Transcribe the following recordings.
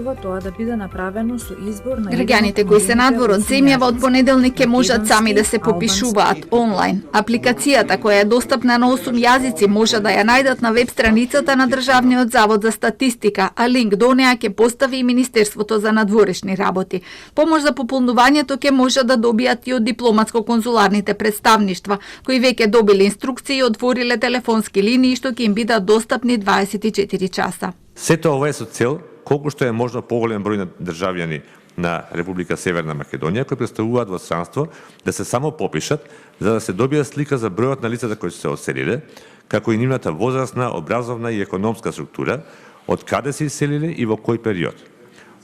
очекува тоа да биде направено со избор на Граѓаните кои се надвор од земјава од понеделник ќе можат сами да се попишуваат онлайн. Апликацијата која е достапна на 8 јазици може да ја најдат на веб страницата на Државниот завод за статистика, а линк до неа ќе постави и Министерството за надворешни работи. Помош за пополнувањето ќе може да добијат и од дипломатско-конзуларните представништва, кои веќе добиле инструкции и отвориле телефонски линии што ќе им бидат достапни 24 часа. Сето ова е со цел колку што е можно поголем број на државјани на Република Северна Македонија кои представуваат во странство да се само попишат за да се добија слика за бројот на лицата кои се оселиле, како и нивната возрастна, образовна и економска структура, од каде се иселиле и во кој период.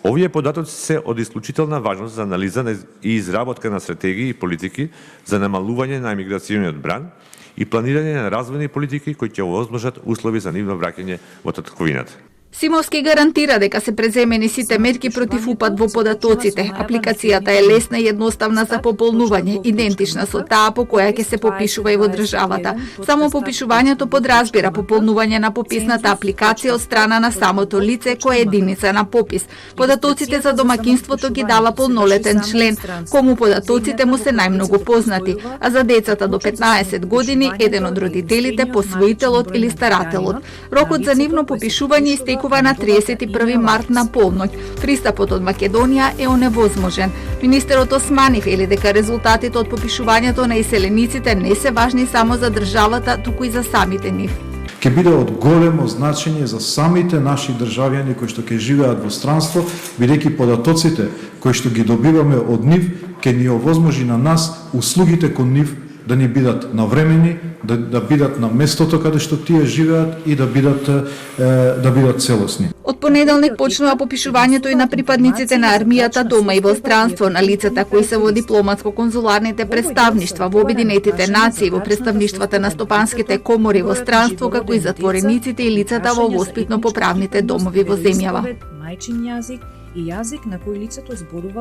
Овие податоци се од исклучителна важност за анализа и изработка на стратегии и политики за намалување на емиграцијниот бран и планирање на развојни политики кои ќе овозможат услови за нивно враќање во татковината. Симовски гарантира дека се преземени сите мерки против упад во податоците. Апликацијата е лесна и едноставна за пополнување, идентична со таа по која ќе се попишува и во државата. Само попишувањето подразбира пополнување на пописната апликација од страна на самото лице кое е единица на попис. Податоците за домаќинството ги дава полнолетен член, кому податоците му се најмногу познати, а за децата до 15 години еден од родителите, посвоителот или старателот. Рокот за нивно попишување истекува на 31 март на полноќ. Пристапот од Македонија е оневозможен. Министерот Османи вели дека резултатите од попишувањето на иселениците не се важни само за државата, туку и за самите нив. Ќе биде од големо значење за самите наши државјани кои што ќе живеат во странство, бидејќи податоците кои што ги добиваме од нив ќе ни овозможи на нас услугите кон нив да ни бидат навремени, да бидат на местото каде што тие живеат и да бидат целосни. Од понеделник почнува попишувањето и на припадниците на армијата дома и во странство, на лицата кои се во дипломатско-конзуларните представништва, во Обединетите нации, во представништвата на стопанските комори во странство, како и затворениците и лицата во воспитно-поправните домови во земјава. Мајчин јазик и јазик на кој лицето зборува